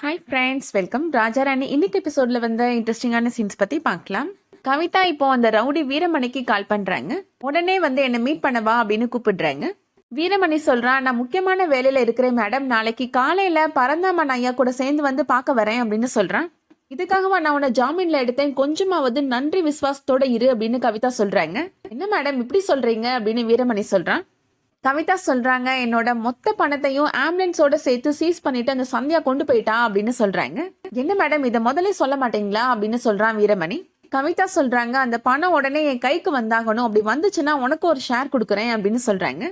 Hi friends, welcome. Raja Rani இன்னைக்கு எபிசோட்ல வந்து இன்ட்ரெஸ்டிங்கான சீன்ஸ் பத்தி பார்க்கலாம். கவிதா இப்போ அந்த ரவுடி வீரமணிக்கு கால் பண்றாங்க. உடனே வந்து என்ன மீட் பண்ணவா அப்படின்னு கூப்பிடுறாங்க. வீரமணி சொல்றான், நான் முக்கியமான வேலையில இருக்கிறேன் மேடம், நாளைக்கு காலையில பரந்தாமன் ஐயா கூட சேர்ந்து வந்து பார்க்க வரேன் அப்படின்னு சொல்றான். இதுக்காகவா நான் உன்னை ஜாமீன்ல எடுத்தேன், கொஞ்சமாவது நன்றி விசுவாசத்தோட இரு அப்படின்னு கவிதா சொல்றாங்க. என்ன மேடம் இப்படி சொல்றீங்க அப்படின்னு வீரமணி சொல்றான். கவிதா சொல்றாங்க, என்னோட மொத்த பணத்தையும் ஆம்புலன்ஸோட சேர்த்து சீஸ் பண்ணிட்டு அந்த சந்தியா கொண்டு போயிட்டா அப்படின்னு சொல்றாங்க. என்ன மேடம் இதை முதல்ல சொல்ல மாட்டீங்களா அப்படின்னு சொல்றான் வீரமணி. கவிதா சொல்றாங்க, அந்த பணம் உடனே என் கைக்கு வந்தாகணும், அப்படி வந்துச்சுன்னா உனக்கு ஒரு ஷேர் கொடுக்குறேன் அப்படின்னு சொல்றாங்க.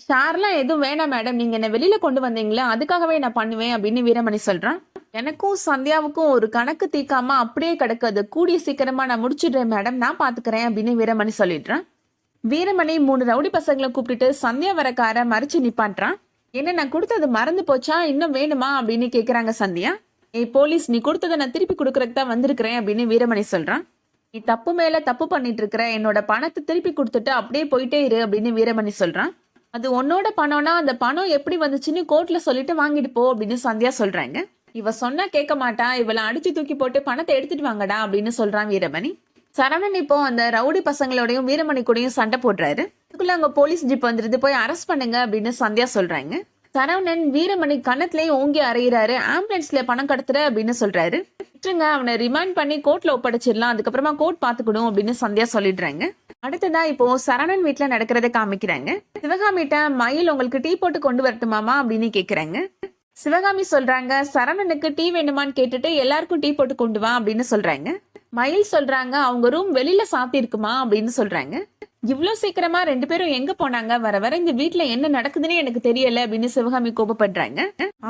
ஷேர்லாம் எதுவும் வேணாம் மேடம், நீங்க என்ன வெளியில கொண்டு வந்தீங்களா அதுக்காகவே நான் பண்ணுவேன் அப்படின்னு வீரமணி சொல்றான். எனக்கும் சந்தியாவுக்கும் ஒரு கணக்கு தீக்காம அப்படியே கிடக்குது, கூடிய சீக்கிரமா நான் முடிச்சிடுறேன் மேடம், நான் பாத்துக்கிறேன் அப்படின்னு வீரமணி சொல்லிடுறான். வீரமணி 3 ரவுடி பசங்களை கூப்பிட்டுட்டு சந்தியா வர காரை மறிச்சு நிப்பாட்டுறான். என்ன நான் கொடுத்தது மறந்து போச்சா, இன்னும் வேணுமா அப்படின்னு கேக்குறாங்க சந்தியா. ஏய் போலீஸ், நீ கொடுத்ததை நான் திருப்பி கொடுக்கறதுக்கு தான் வந்திருக்கிறேன் அப்படின்னு வீரமணி சொல்றான். நீ தப்பு மேல தப்பு பண்ணிட்டு இருக்கிற, என்னோட பணத்தை திருப்பி கொடுத்துட்டு அப்படியே போயிட்டே இரு அப்படின்னு வீரமணி சொல்றான். அது உன்னோட பணம்னா அந்த பணம் எப்படி வந்துச்சுன்னு கோர்ட்ல சொல்லிட்டு வாங்கிட்டு போ அப்படின்னு சந்தியா சொல்றாங்க. இவ சொன்னா கேட்க மாட்டா, இவளை அடிச்சு தூக்கி போட்டு பணத்தை எடுத்துட்டு வாங்கடா அப்படின்னு சொல்றான் வீரமணி. சரவணன் இப்போ அந்த ரவுடி பசங்களோடையும் வீரமணி கூடயும் சண்டை போடுறாரு. அதுக்குள்ள அங்க போலீஸ் ஜீப் வந்துருது, போய் அரெஸ்ட் பண்ணுங்க அப்படின்னு சந்தியா சொல்றாங்க. சரவணன் வீரமணி கண்ணத்திலேயே ஓங்கி அறையிறாரு. ஆம்புலன்ஸ்ல பணம் கடத்துற அப்படின்னு சொல்றாரு. விட்டுருங்க, அவனை ரிமாண்ட் பண்ணி கோர்ட்ல ஒப்படைச்சிடலாம், அதுக்கப்புறமா கோர்ட் பாத்துக்கணும் அப்படின்னு சந்தியா சொல்லிடுறாங்க. அடுத்ததா இப்போ சரவணன் வீட்டுல நடக்கிறத காமிக்கிறாங்க. சிவகாமிட்ட மயில் உங்களுக்கு டீ போட்டு கொண்டு வரட்டுமாமா அப்படின்னு கேக்குறாங்க. சிவகாமி சொல்றாங்க, சரவணனுக்கு டீ வேணுமான்னு கேட்டுட்டு எல்லாருக்கும் டீ போட்டு கொண்டு வா அப்படின்னு சொல்றாங்க. மயில் சொல்றாங்க, அவங்க ரூம் வெளியில சாத்தி இருக்குமா அப்படின்னு சொல்றாங்க. இவ்வளவு சீக்கிரமா 2 பேரும் எங்க போனாங்க, வர வர இந்த வீட்டுல என்ன நடக்குதுன்னு எனக்கு தெரியல அப்படின்னு சிவகாமி கோபப்படுறாங்க.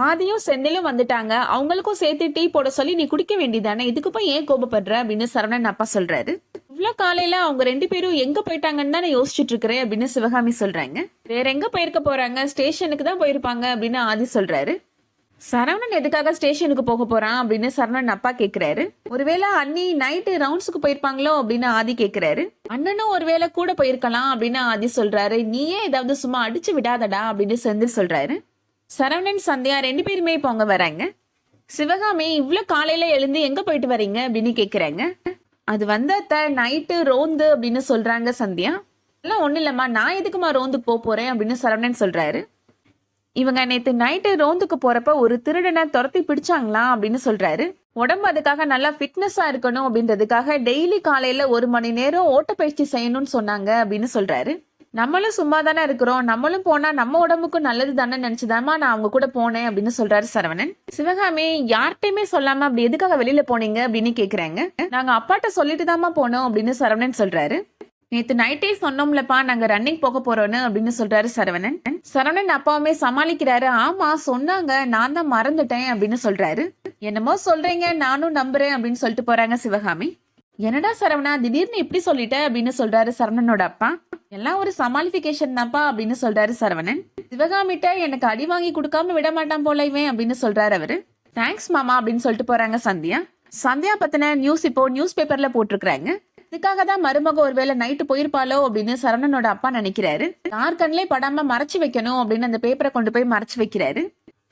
ஆதியும் செந்திலும் வந்துட்டாங்க, அவங்களுக்கும் சேர்த்து டீ போட சொல்லி நீ குடிக்க வேண்டியதானே, இதுக்கு போய் ஏன் கோபப்படுற அப்படின்னு சரவணன் அப்பா சொல்றாரு. இவ்வளவு காலையில அவங்க 2 பேரும் எங்க போயிட்டாங்கன்னு தான் யோசிச்சுட்டு இருக்கிறேன் அப்படின்னு சிவகாமி சொல்றாங்க. வேற எங்க போயிருக்க போறாங்க, ஸ்டேஷனுக்கு தான் போயிருப்பாங்க அப்படின்னு ஆதி சொல்றாரு. சரவணன் எதுக்காக ஸ்டேஷனுக்கு போக போறான் அப்படின்னு சரவணன் அப்பா கேக்குறாரு. ஒருவேளை அண்ணி நைட்டு ரவுண்ட்ஸுக்கு போயிருப்பாங்களோ அப்படின்னு ஆதி கேக்குறாரு. அண்ணனும் ஒருவேளை கூட போயிருக்கலாம் அப்படின்னு ஆதி சொல்றாரு. நீயே ஏதாவது சும்மா அடிச்சு விடாதடா அப்படின்னு செந்தில் சொல்றாரு. சரவணன் சந்தியா 2 பேருமே இப்போ அங்க வராங்க. சிவகாமி இவ்வளவு காலையில எழுந்து எங்க போயிட்டு வரீங்க அப்படின்னு கேக்குறாங்க. அது வந்து நைட்டு ரோந்து அப்படின்னு சொல்றாங்க சந்தியா. எல்லாம் ஒண்ணு இல்லம்மா, நான் எதுக்குமா ரோந்துக்கு போறேன் அப்படின்னு சரவணன் சொல்றாரு. இவங்க நேத்து நைட்டு ரோந்துக்கு போறப்ப ஒரு திருடனை துரத்தி பிடிச்சாங்களா அப்படின்னு சொல்றாரு. உடம்பு அதுக்காக நல்லா ஃபிட்னஸா இருக்கணும் அப்படின்றதுக்காக டெய்லி காலையில 1 மணி நேரம் ஓட்டப்பயிற்சி செய்யணும்னு சொன்னாங்க அப்படின்னு சொல்றாரு. நம்மளும் சும்மா தானே இருக்கிறோம், நம்மளும் போனா நம்ம உடம்புக்கும் நல்லது தானே நினைச்சுதாமா நான் அவங்க கூட போனேன் அப்படின்னு சொல்றாரு சரவணன். சிவகாமி யார்கிட்டயுமே சொல்லாம அப்படி எதுக்காக வெளியில போனீங்க அப்படின்னு கேக்குறாங்க. நாங்க அப்பாட்ட சொல்லிட்டு தாமா போனோம் அப்படின்னு சரவணன் சொல்றாரு. நேத்து நைட்டே சொன்னோம்லப்பா நாங்க ரன்னிங் போக போறோம்னு அப்படின்னு சொல்றாரு சரவணன். சரவணன் அப்பாவுமே சமாளிக்கிறாரு. ஆமா சொன்னாங்க, நான் தான் மறந்துட்டேன் அப்படின்னு சொல்றாரு. என்னமோ சொல்றீங்க, நானும் நம்புறேன் அப்படின்னு சொல்லிட்டு போறாங்க சிவகாமி. என்னடா சரவணா திடீர்னு இப்படி சொல்லிட்ட அப்படின்னு சொல்றாரு சரவணனோட அப்பா. எல்லாம் ஒரு சமாளிபிகேஷன் தான்ப்பா அப்படின்னு சொல்றாரு சரவணன். சிவகாமிட்ட எனக்கு அடி வாங்கி கொடுக்காம விட மாட்டான் போல இவன் அப்படின்னு சொல்றாரு அவரு. தேங்க்ஸ் மாமா அப்படின்னு சொல்லிட்டு போறாங்க சந்தியா. சந்தியா பத்தின நியூஸ் இப்போ நியூஸ் பேப்பர்ல போட்டிருக்காங்க. இதுக்காக தான் மருமக ஒருவேளை நைட்டு போயிருப்பாளோ அப்படின்னு சரவணனோட அப்பா நினைக்கிறாரு. யார் கண்ணிலே படாம மறைச்சு வைக்கணும் அப்படின்னு அந்த பேப்பரை கொண்டு போய் மறைச்சு வைக்கிறாரு.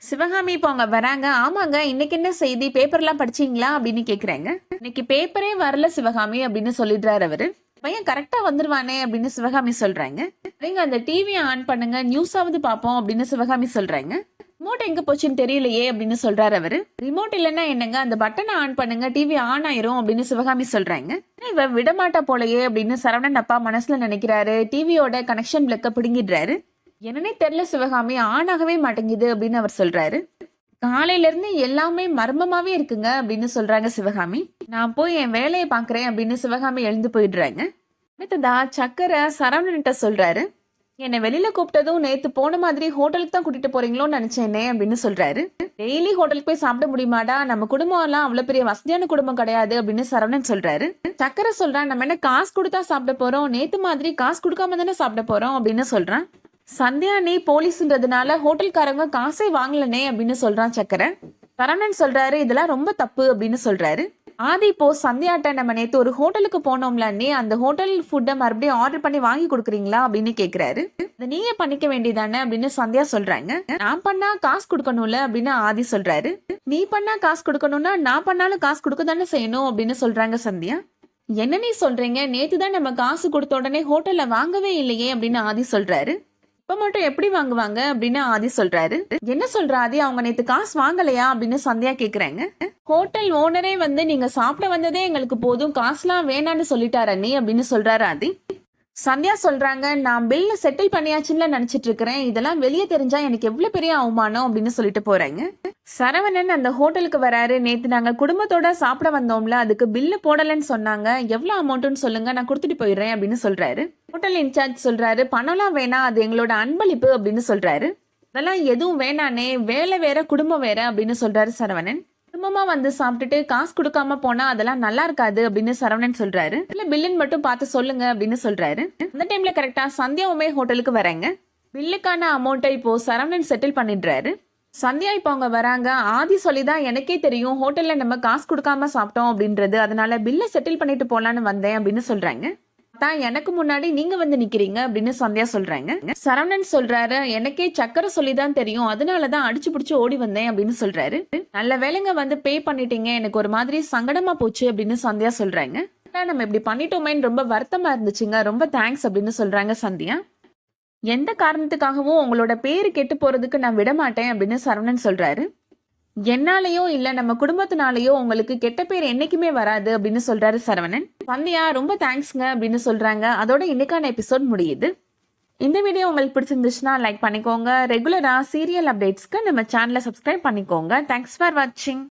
சிவகாமி இப்போ அவங்க வராங்க. ஆமாங்க, இன்னைக்கு என்ன செய்தி, பேப்பர்லாம் படிச்சீங்களா அப்படின்னு கேக்குறாங்க. இன்னைக்கு பேப்பரே வரல சிவகாமி அப்படின்னு சொல்லிடுறாரு அவரு. பையன் கரெக்டா வந்துருவானே அப்படின்னு சிவகாமி சொல்றாங்க. நீங்க அந்த டிவியை ஆன் பண்ணுங்க, நியூஸாவது பாப்போம் அப்படின்னு சிவகாமி சொல்றாங்க. ரிமோட் எங்க போச்சுன்னு தெரியலையே அப்படின்னு சொல்றாரு அவரு. ரிமோட் இல்லைன்னா என்னங்க, அந்த பட்டனை ஆன் பண்ணுங்க, டிவி ஆன் ஆயிரும் அப்படின்னு சிவகாமி சொல்றாங்க. இவ விடமாட்டா போலையே அப்படின்னு சரவணன் அப்பா மனசுல நினைக்கிறாரு. டிவியோட கனெக்ஷன் பிளக்க பிடுங்கிடுறாரு. என்னன்னே தெரியல சிவகாமி, ஆன் ஆகவே மாட்டேங்குது அப்படின்னு அவர் சொல்றாரு. காலையில இருந்து எல்லாமே மர்மமாவே இருக்குங்க அப்படின்னு சொல்றாங்க சிவகாமி. நான் போய் என் வேலையை பாக்குறேன் அப்படின்னு சிவகாமி எழுந்து போயிடுறாங்க. அடுத்ததா சக்கரை சரவணன்கிட்ட சொல்றாரு. என்னை வெளியில கூப்பிட்டதும் நேத்து போன மாதிரி ஹோட்டலுக்கு தான் கூட்டிட்டு போறீங்களோன்னு நினைச்சேனே அப்படின்னு சொல்றாரு. டெய்லி ஹோட்டலுக்கு போய் சாப்பிட முடியுமாடா, நம்ம குடும்பம் எல்லாம் அவ்வளவு பெரிய வசதியான குடும்பம் கிடையாது அப்படின்னு சரவணன் சொல்றாரு. சக்கரை சொல்றான், நம்ம என்ன காசு கொடுத்தா சாப்பிட போறோம், நேத்து மாதிரி காசு கொடுக்காம தானே சாப்பிட போறோம் அப்படின்னு சொல்றான். சந்தியா நீ போலீஸ்ன்றதுனால ஹோட்டல்காரங்க காசே வாங்கலனே அப்படின்னு சொல்றான் சக்கரை. சரவணன் சொல்றாரு, இதெல்லாம் ரொம்ப தப்பு அப்படின்னு சொல்றாரு. ஆதி இப்போ சந்தியாட்ட நம்ம நேத்து ஒரு ஹோட்டலுக்கு போனோம்ல அண்ணி, அந்த ஹோட்டல் ஃபுட்டை மறுபடியும் ஆர்டர் பண்ணி வாங்கி கொடுக்குறீங்களா அப்படின்னு கேக்குறாரு. அதை நீங்க பண்ணிக்க வேண்டியதானே அப்படின்னு சந்தியா சொல்றாங்க. நான் பண்ணா காசு கொடுக்கணும்ல அப்படின்னு ஆதி சொல்றாரு. நீ பண்ணா காசு கொடுக்கணும்னா நான் பண்ணாலும் காசு கொடுக்க தானே செய்யணும் அப்படின்னு சொல்றாங்க சந்தியா. என்ன நீ சொல்றீங்க, நேத்து தான் நம்ம காசு கொடுத்த உடனே ஹோட்டல்ல வாங்கவே இல்லையே அப்படின்னு ஆதி சொல்றாரு. இப்ப மட்டும் எப்படி வாங்குவாங்க அப்படின்னு ஆதி சொல்றாரு. என்ன சொல்ற ஆதி, அவங்க நேத்து காசு வாங்கலையா அப்படின்னு சந்தியா கேக்குறாங்க. ஹோட்டல் ஓனரே வந்து நீங்க சாப்பிட வந்ததே எங்களுக்கு போதும், காசுலாம் வேணான்னு சொல்லிட்டாரு அண்ணி அப்படின்னு சொல்றாரு ஆதி. சந்தியா சொல்றாங்க, நான் பில்ல செட்டில் பண்ணியாச்சுன்னு நினைச்சிட்டு இருக்கிறேன், இதெல்லாம் வெளியே தெரிஞ்சா எனக்கு எவ்வளவு பெரிய அவமானம் அப்படின்னு சொல்லிட்டு போறாங்க. சரவணன் அந்த ஹோட்டலுக்கு வராரு. நேத்து நாங்க குடும்பத்தோட சாப்பிட வந்தோம்ல, அதுக்கு பில்லு போடலன்னு சொன்னாங்க, எவ்வளவு அமௌண்ட்னு சொல்லுங்க நான் கொடுத்துட்டு போயிடுறேன் அப்படின்னு சொல்றாரு. ஹோட்டல் இன்சார்ஜ் சொல்றாரு, பணம்லாம் வேணாம், அது எங்களோட அன்பளிப்பு அப்படின்னு சொல்றாரு. அதெல்லாம் எதுவும் வேணானே, வேலை வேற குடும்பம் வேற அப்படின்னு சொல்றாரு சரவணன். குடும்பமா வந்து சாப்பிட்டுட்டு காசு கொடுக்காம போனா அதெல்லாம் நல்லா இருக்காது அப்படின்னு சரவணன் சொல்றாரு. இல்ல பில்லுன்னு மட்டும் பார்த்து சொல்லுங்க அப்படின்னு சொல்றாரு. அந்த டைம்ல கரெக்டா சந்தியாவுமே ஹோட்டலுக்கு வராங்க. பில்லுக்கான அமௌண்ட்டை இப்போ சரவணன் செட்டில் பண்ணிடுறாரு. சந்தியா இப்போ அவங்க வராங்க. ஆதி சொல்லிதான் எனக்கே தெரியும் ஹோட்டல்ல நம்ம காசு கொடுக்காம சாப்பிட்டோம் அப்படின்றது, அதனால பில்ல செட்டில் பண்ணிட்டு போலான்னு வந்தேன் அப்படின்னு சொல்றாங்க. எனக்கு முன்னாடி நீங்க வந்து நிக்கிறீங்க அப்படின்னு சந்தியா சொல்றாங்க. சரவணன் சொல்றாரு, எனக்கே சக்கரை சொல்லிதான் தெரியும், அதனாலதான் அடிச்சு பிடிச்சு ஓடி வந்தேன் அப்படின்னு சொல்றாரு. நல்ல வேலைங்க வந்து பே பண்ணிட்டீங்க, எனக்கு ஒரு மாதிரி சங்கடமா போச்சு அப்படின்னு சந்தியா சொல்றாங்க. நம்ம இப்படி பண்ணிட்டோமேன்னு ரொம்ப வருத்தமா இருந்துச்சுங்க, ரொம்ப தேங்க்ஸ் அப்படின்னு சொல்றாங்க சந்தியா. எந்த காரணத்துக்காகவும் உங்களோட பேரு கெட்டு போறதுக்கு நான் விட மாட்டேன் அப்படின்னு சரவணன் சொல்றாரு. என்னாலேயோ இல்ல நம்ம குடும்பத்தினாலேயோ உங்களுக்கு கெட்ட பேர் என்னைக்குமே வராது அப்படின்னு சொல்றாரு சரவணன். சந்தியா ரொம்ப தேங்க்ஸ்ங்க அப்படின்னு சொல்றாங்க. அதோட இன்னைக்கான எபிசோட் முடியுது. இந்த வீடியோ உங்களுக்கு பிடிச்சிருந்துச்சுன்னா லைக் பண்ணிக்கோங்க. ரெகுலரா சீரியல் அப்டேட்ஸ்க்கு நம்ம சேனலை சப்ஸ்கிரைப் பண்ணிக்கோங்க. தேங்க்ஸ் ஃபார் வாட்சிங்.